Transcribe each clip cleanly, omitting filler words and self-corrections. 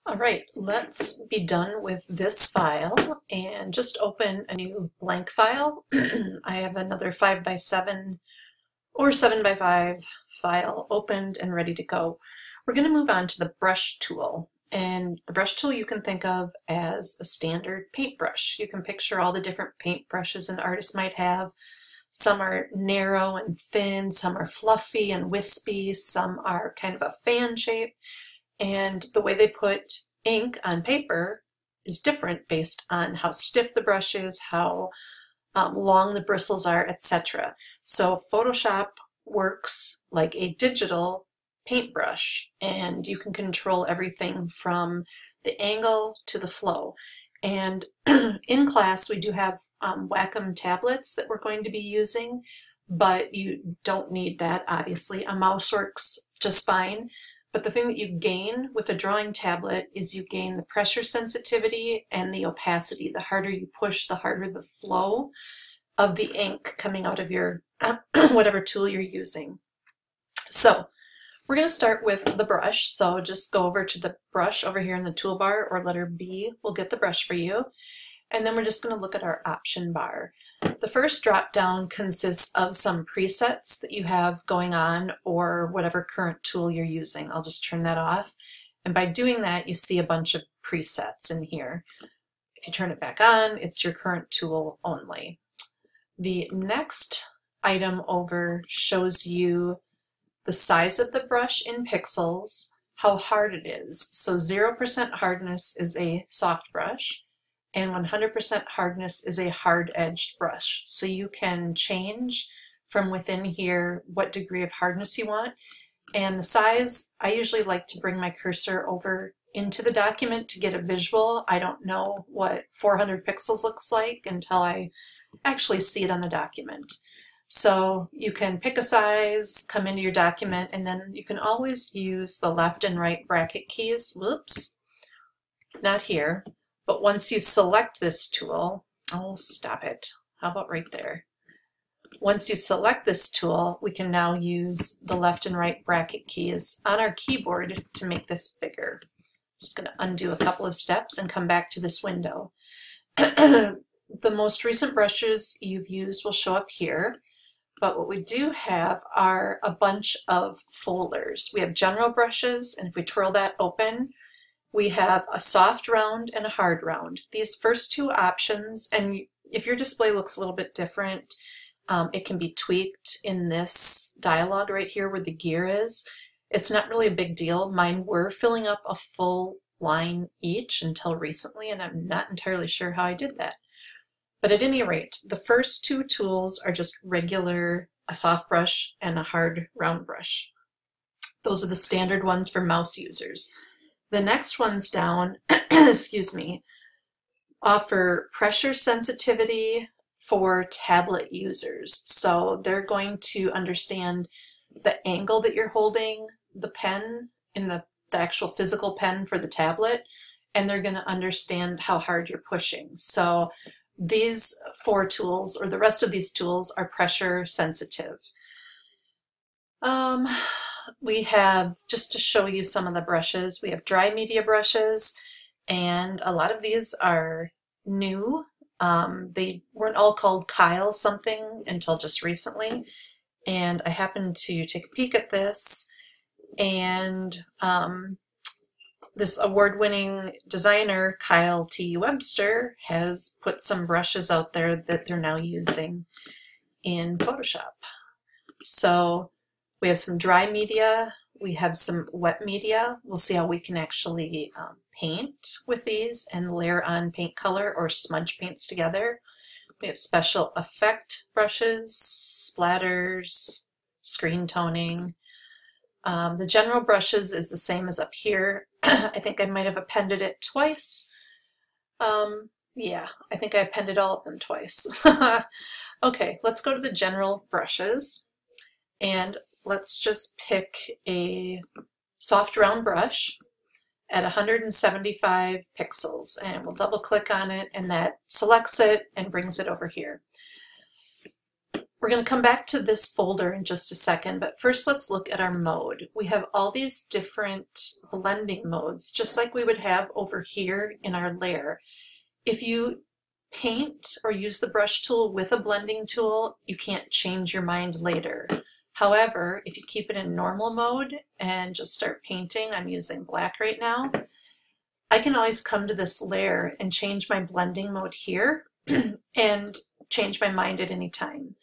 All right, let's be done with this file and just open a new blank file. I have another 5x7 or 7x5 file opened and ready to go. We're going to move on to the brush tool. And the brush tool you can think of as a standard paintbrush. You can picture all the different paintbrushes an artist might have. Some are narrow and thin, some are fluffy and wispy, some are kind of a fan shape. And the way they put ink on paper is different based on how stiff the brush is, how long the bristles are, etc. So Photoshop works like a digital paintbrush, and you can control everything from the angle to the flow. And in class we do have Wacom tablets that we're going to be using, but you don't need that, obviously. A mouse works just fine. But the thing that you gain with a drawing tablet is you gain the pressure sensitivity and the opacity. The harder you push, the harder the flow of the ink coming out of your whatever tool you're using. So we're going to start with the brush. So just go over to the brush over here in the toolbar, or letter B will get the brush for you. And then we're just going to look at our option bar. The first drop down consists of some presets that you have going on, or whatever current tool you're using. I'll just turn that off. And by doing that, you see a bunch of presets in here. If you turn it back on, it's your current tool only. The next item over shows you the size of the brush in pixels, how hard it is. So 0% hardness is a soft brush, and 100% hardness is a hard-edged brush. So you can change from within here what degree of hardness you want. And the size, I usually like to bring my cursor over into the document to get a visual. I don't know what 400 pixels looks like until I actually see it on the document. So you can pick a size, come into your document, and then you can always use the left and right bracket keys. Whoops, not here. But once you select this tool, oh, stop it. How about right there? Once you select this tool, we can now use the left and right bracket keys on our keyboard to make this bigger. Just going to undo a couple of steps and come back to this window. The most recent brushes you've used will show up here, but what we do have are a bunch of folders. We have general brushes, and if we twirl that open, we have a soft round and a hard round. These first two options, and if your display looks a little bit different, it can be tweaked in this dialog right here where the gear is. It's not really a big deal. Mine were filling up a full line each until recently, and I'm not entirely sure how I did that. But at any rate, the first two tools are just regular, a soft brush and a hard round brush. Those are the standard ones for mouse users. The next ones down, excuse me, offer pressure sensitivity for tablet users. So they're going to understand the angle that you're holding the pen in the actual physical pen for the tablet, and they're going to understand how hard you're pushing. So these four tools, or the rest of these tools, are pressure sensitive. We have, just to show you some of the brushes, we have dry media brushes, and a lot of these are new. They weren't all called Kyle something until just recently, and I happened to take a peek at this, and this award-winning designer, Kyle T. Webster, has put some brushes out there that they're now using in Photoshop. So we have some dry media, we have some wet media. We'll see how we can actually paint with these and layer on paint color or smudge paints together. We have special effect brushes, splatters, screen toning. The general brushes is the same as up here. I think I might have appended it twice. Yeah, I think I appended all of them twice. Okay, let's go to the general brushes, and let's just pick a soft round brush at 175 pixels, and we'll double click on it, and that selects it and brings it over here. We're going to come back to this folder in just a second, but first let's look at our mode. We have all these different blending modes, just like we would have over here in our layer. If you paint or use the brush tool with a blending tool, you can't change your mind later. However, if you keep it in normal mode and just start painting, I'm using black right now, I can always come to this layer and change my blending mode here and change my mind at any time.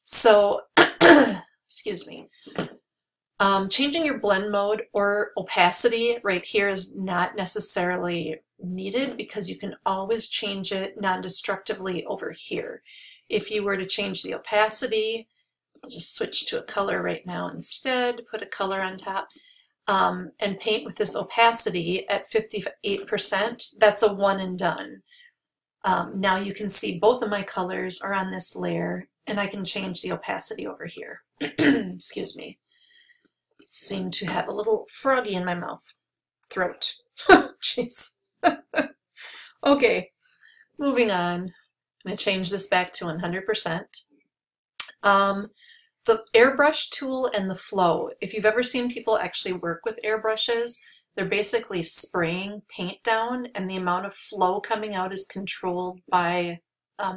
So, excuse me, changing your blend mode or opacity right here is not necessarily needed because you can always change it non-destructively over here. If you were to change the opacity, I'll just switch to a color right now instead, put a color on top, and paint with this opacity at 58%, that's a one and done. Now you can see both of my colors are on this layer, and I can change the opacity over here. Excuse me. Seem to have a little froggy in my mouth. Throat. Jeez. Okay, moving on. I'm going to change this back to 100%. The airbrush tool and the flow. If you've ever seen people actually work with airbrushes, they're basically spraying paint down, and the amount of flow coming out is controlled by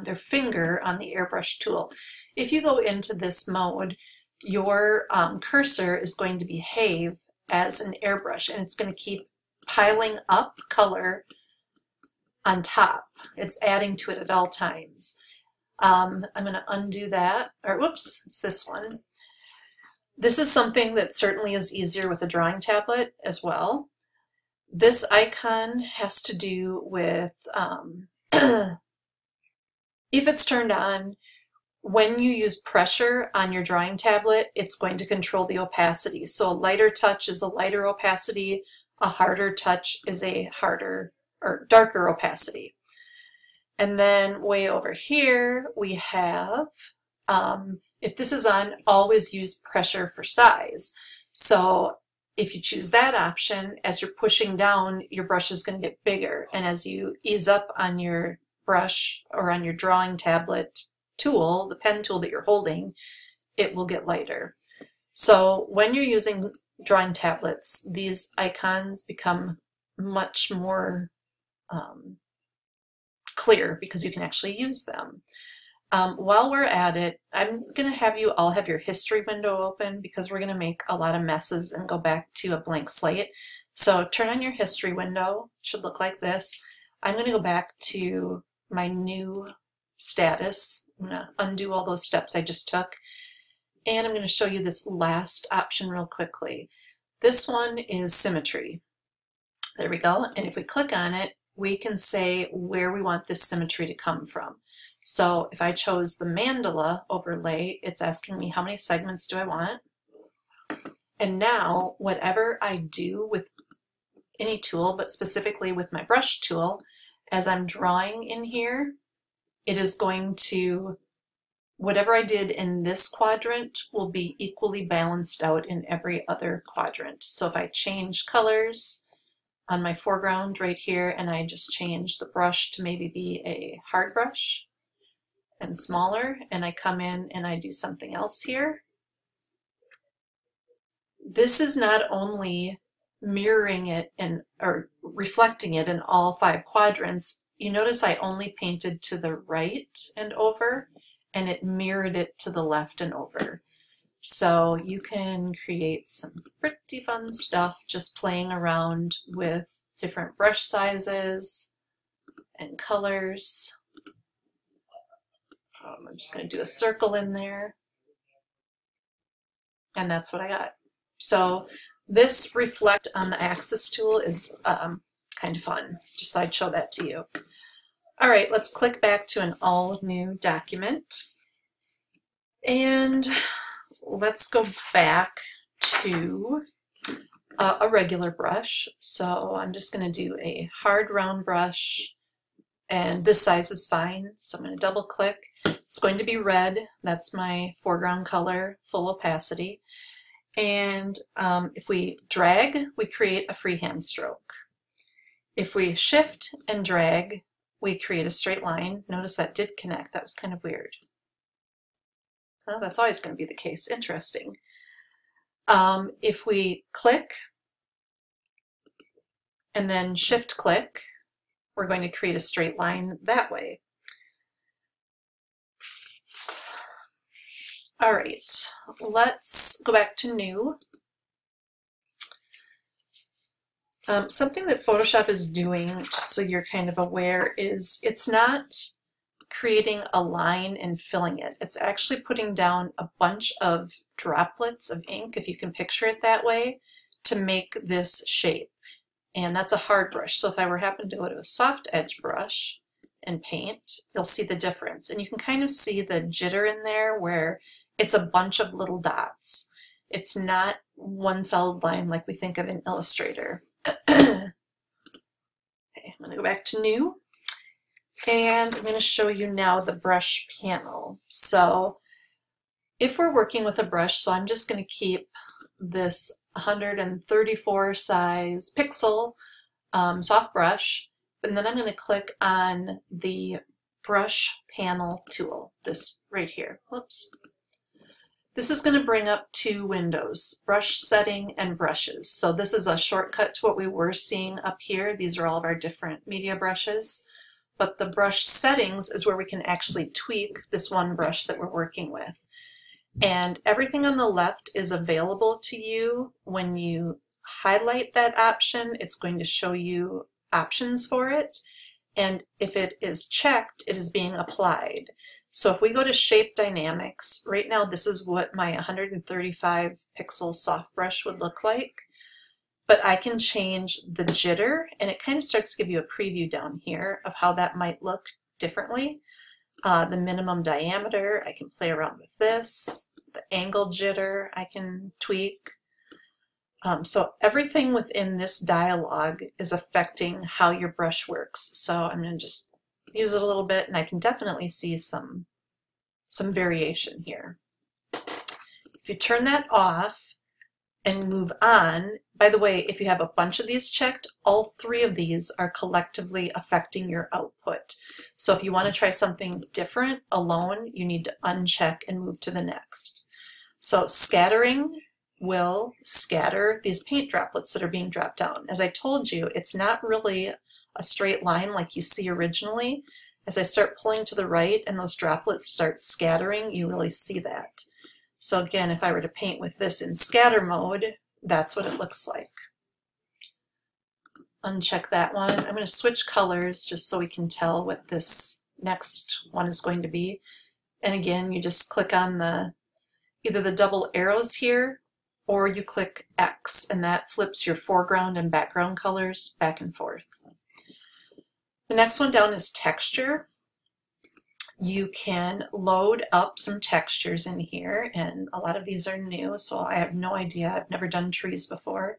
their finger on the airbrush tool. If you go into this mode, your cursor is going to behave as an airbrush, and it's going to keep piling up color on top. It's adding to it at all times. I'm going to undo that, or whoops, it's this one. This is something that certainly is easier with a drawing tablet as well. This icon has to do with if it's turned on, when you use pressure on your drawing tablet, it's going to control the opacity. So a lighter touch is a lighter opacity, a harder touch is a harder or darker opacity. And then way over here, we have, if this is on, always use pressure for size. So if you choose that option, as you're pushing down, your brush is going to get bigger. And as you ease up on your brush or on your drawing tablet tool, the pen tool that you're holding, it will get lighter. So when you're using drawing tablets, these icons become much more clear because you can actually use them. While we're at it, I'm going to have you all have your history window open because we're going to make a lot of messes and go back to a blank slate. So turn on your history window. It should look like this. I'm going to go back to my new status. I'm going to undo all those steps I just took. And I'm going to show you this last option real quickly. This one is symmetry. There we go. And if we click on it, we can say where we want this symmetry to come from. So if I chose the mandala overlay, it's asking me how many segments do I want. And now whatever I do with any tool, but specifically with my brush tool, as I'm drawing in here, it is going to, whatever I did in this quadrant will be equally balanced out in every other quadrant. So if I change colors on my foreground right here, and I just change the brush to maybe be a hard brush and smaller, and I come in and I do something else here, this is not only mirroring it and or reflecting it in all 5 quadrants. You notice I only painted to the right and over, and it mirrored it to the left and over. So you can create some pretty fun stuff just playing around with different brush sizes and colors. I'm just going to do a circle in there, and that's what I got. So this reflect on the axis tool is kind of fun. Just thought I'd show that to you. All right, let's click back to an all new document, and let's go back to a regular brush. So I'm just going to do a hard round brush, and this size is fine. So I'm going to double click. It's going to be red. That's my foreground color, full opacity. And if we drag, we create a freehand stroke. If we shift and drag, we create a straight line. Notice that did connect. That was kind of weird. Well, that's always going to be the case. Interesting. If we click and then shift click, we're going to create a straight line that way. All right, let's go back to new. Something that Photoshop is doing, just so you're kind of aware, is it's not creating a line and filling it. It's actually putting down a bunch of droplets of ink, if you can picture it that way, to make this shape. And that's a hard brush. So if I happen to go to a soft edge brush and paint, you'll see the difference. And you can kind of see the jitter in there where it's a bunch of little dots. It's not one solid line like we think of in Illustrator. Okay, I'm going to go back to new, and I'm going to show you now the brush panel. So if we're working with a brush, so I'm just going to keep this 134 size pixel soft brush, and then I'm going to click on the brush panel tool, this right here. Whoops. This is going to bring up two windows, brush setting and brushes. So this is a shortcut to what we were seeing up here. These are all of our different media brushes. But the brush settings is where we can actually tweak this one brush that we're working with. And everything on the left is available to you. When you highlight that option, it's going to show you options for it. And if it is checked, it is being applied. So if we go to Shape Dynamics, right now this is what my 135 pixel soft brush would look like, but I can change the jitter, and it kind of starts to give you a preview down here of how that might look differently. The minimum diameter, I can play around with this. The angle jitter, I can tweak. So everything within this dialog is affecting how your brush works. So I'm going to just use it a little bit, and I can definitely see some variation here. If you turn that off and move on, by the way, if you have a bunch of these checked, all three of these are collectively affecting your output. So if you want to try something different alone, you need to uncheck and move to the next. So scattering will scatter these paint droplets that are being dropped down. As I told you, it's not really a straight line like you see originally. As I start pulling to the right and those droplets start scattering, you really see that. So again, if I were to paint with this in scatter mode, that's what it looks like. Uncheck that one. I'm going to switch colors just so we can tell what this next one is going to be. And again, you just click on either the double arrows here, or you click X, and that flips your foreground and background colors back and forth. The next one down is texture. You can load up some textures in here, and a lot of these are new, so I have no idea. I've never done trees before.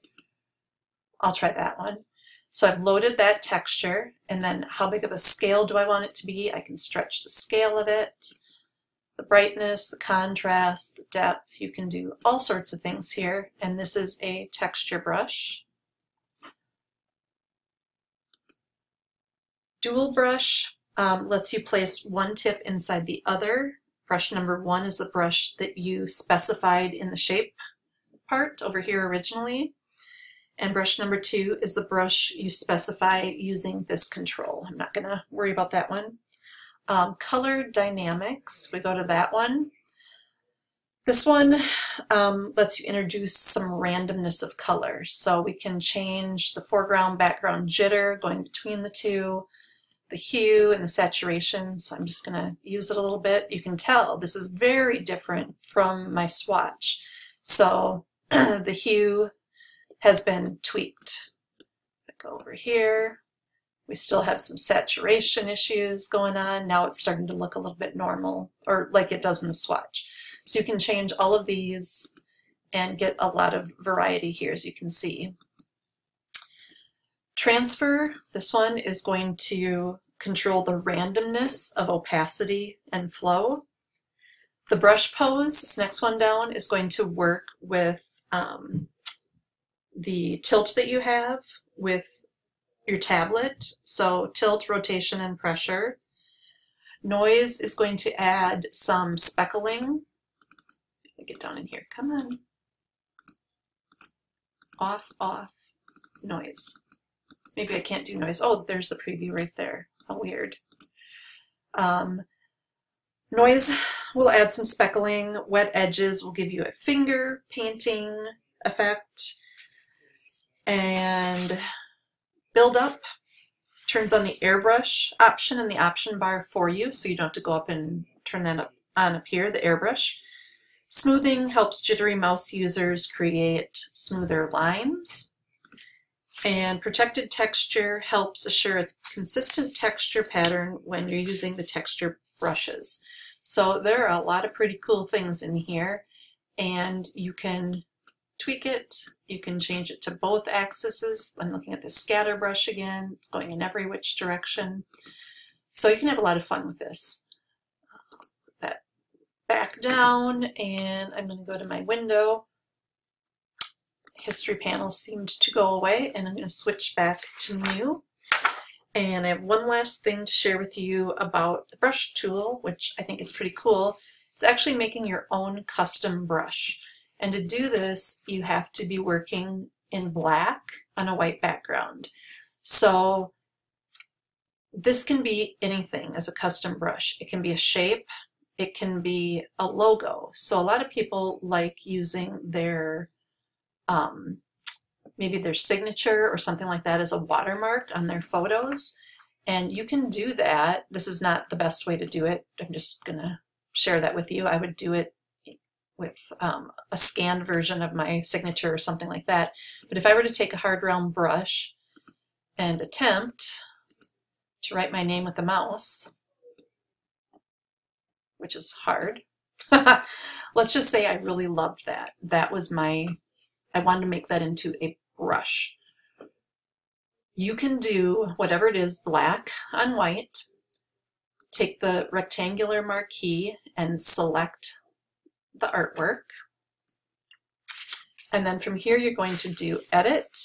I'll try that one. So I've loaded that texture, and then how big of a scale do I want it to be? I can stretch the scale of it, the brightness, the contrast, the depth. You can do all sorts of things here, and this is a texture brush. Dual brush lets you place one tip inside the other. Brush number 1 is the brush that you specified in the shape part over here originally. And brush number 2 is the brush you specify using this control. I'm not going to worry about that one. Color Dynamics, we go to that one. This one lets you introduce some randomness of color. So we can change the foreground, background jitter going between the two, the hue and the saturation. So I'm just going to use it a little bit. You can tell this is very different from my swatch. So the hue has been tweaked. I go over here. We still have some saturation issues going on. Now it's starting to look a little bit normal, or like it does in the swatch. So you can change all of these and get a lot of variety here, as you can see. Transfer, this one is going to control the randomness of opacity and flow. The brush pose, this next one down, is going to work with the tilt that you have with your tablet. So tilt, rotation, and pressure. Noise is going to add some speckling. get down in here. Come on. Off, off, noise. Maybe I can't do noise. Oh, there's the preview right there. How weird. Noise will add some speckling. Wet edges will give you a finger painting effect. And build up turns on the airbrush option in the option bar for you, so you don't have to go up and turn that up here, the airbrush. Smoothing helps jittery mouse users create smoother lines. And protected texture helps assure a consistent texture pattern when you're using the texture brushes. So there are a lot of pretty cool things in here, and you can tweak it. You can change it to both axes. I'm looking at the scatter brush again. It's going in every which direction. So you can have a lot of fun with this. Put that back down, and I'm going to go to my window. History panel seemed to go away, and I'm going to switch back to new. And I have one last thing to share with you about the brush tool, which I think is pretty cool. It's actually making your own custom brush. And to do this, you have to be working in black on a white background. So this can be anything as a custom brush. It can be a shape, it can be a logo. So a lot of people like using their maybe their signature or something like that as a watermark on their photos. And you can do that. This is not the best way to do it. I'm just going to share that with you. I would do it with a scanned version of my signature or something like that. But if I were to take a hard round brush and attempt to write my name with the mouse, which is hard, let's just say I really loved that. That was I wanted to make that into a brush. You can do whatever it is, black on white, take the rectangular marquee and select the artwork. And then from here you're going to do Edit,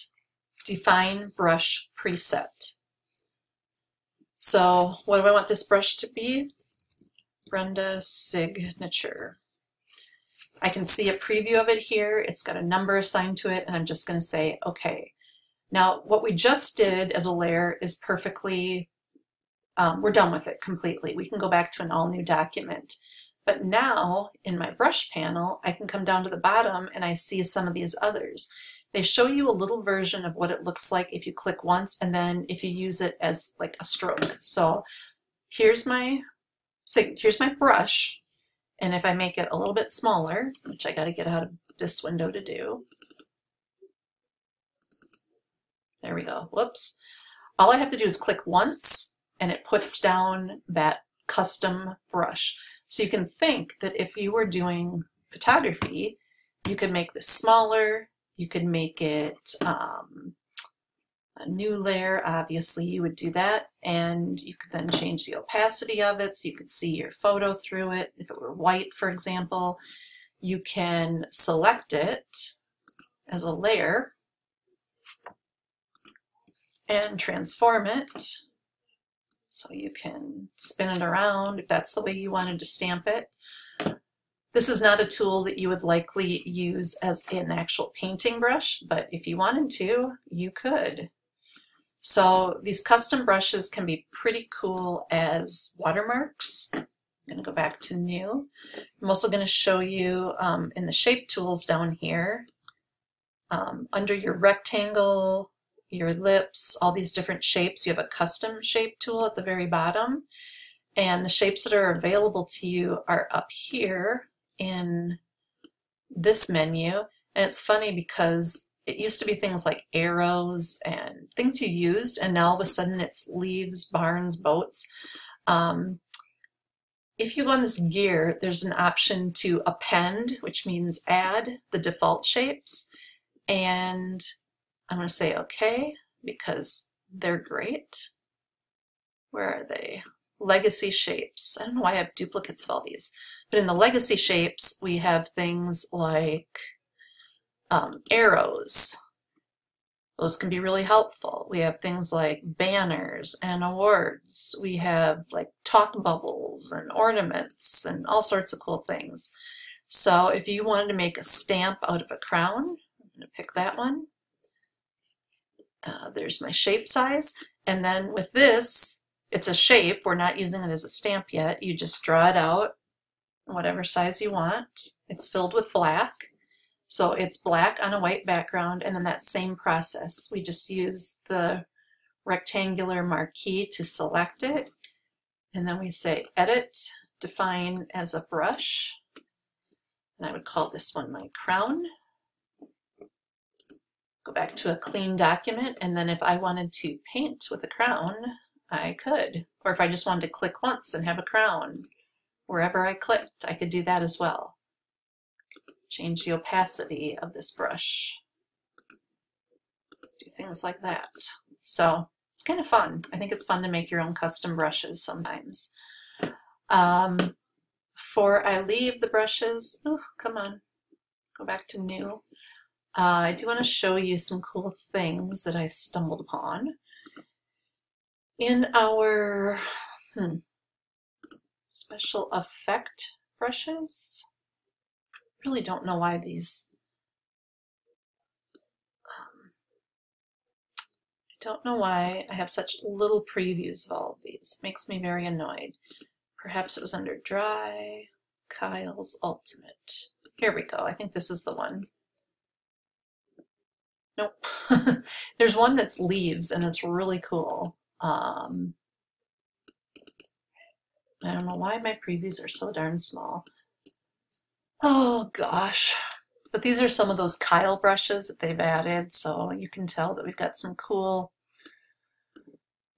Define Brush Preset. So what do I want this brush to be? Brenda Signature. I can see a preview of it here. It's got a number assigned to it, and I'm just going to say OK. Now what we just did as a layer is perfectly, we're done with it completely. We can go back to an all new document. But now in my brush panel, I can come down to the bottom and I see some of these others. They show you a little version of what it looks like if you click once, and then if you use it as like a stroke. So here's my brush. And if I make it a little bit smaller, which I got to get out of this window to do, there we go, whoops. All I have to do is click once and it puts down that custom brush. So you can think that if you were doing photography, you could make this smaller, you could make it a new layer, obviously you would do that, and you could then change the opacity of it so you could see your photo through it. If it were white, for example, you can select it as a layer and transform it so you can spin it around if that's the way you wanted to stamp it. This is not a tool that you would likely use as an actual painting brush, but if you wanted to, you could. So these custom brushes can be pretty cool as watermarks. I'm going to go back to new. I'm also going to show you in the shape tools down here, under your rectangle, your ellipse, all these different shapes, you have a custom shape tool at the very bottom. And the shapes that are available to you are up here in this menu. And it's funny because it used to be things like arrows and things you used, and now all of a sudden it's leaves, barns, boats. If you go on this gear, there's an option to append, which means add the default shapes. And I'm going to say OK because they're great. Where are they? Legacy shapes. I don't know why I have duplicates of all these. But in the legacy shapes, we have things like arrows. Those can be really helpful. We have things like banners and awards. We have like talk bubbles and ornaments and all sorts of cool things. So if you wanted to make a stamp out of a crown, I'm going to pick that one. There's my shape size. And then with this, it's a shape. We're not using it as a stamp yet. You just draw it out, whatever size you want. It's filled with black. So it's black on a white background, and then that same process. We just use the rectangular marquee to select it, and then we say Edit, Define as a brush, and I would call this one my crown. Go back to a clean document, and then if I wanted to paint with a crown, I could. Or if I just wanted to click once and have a crown, wherever I clicked, I could do that as well. Change the opacity of this brush. Do things like that. So it's kind of fun. I think it's fun to make your own custom brushes sometimes. Before I leave the brushes, oh, come on, go back to new. I do want to show you some cool things that I stumbled upon. In our special effect brushes, really don't know why these, I don't know why I have such little previews of all of these. It makes me very annoyed. Perhaps it was under Dry, Kyle's Ultimate. Here we go, I think this is the one. Nope. There's one that's leaves and it's really cool. I don't know why my previews are so darn small. Oh gosh. But these are some of those Kyle brushes that they've added, so you can tell that we've got some cool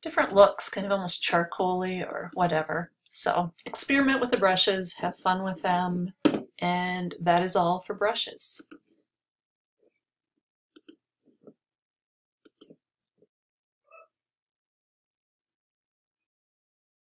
different looks, kind of almost charcoal-y or whatever. So experiment with the brushes, have fun with them, and that is all for brushes.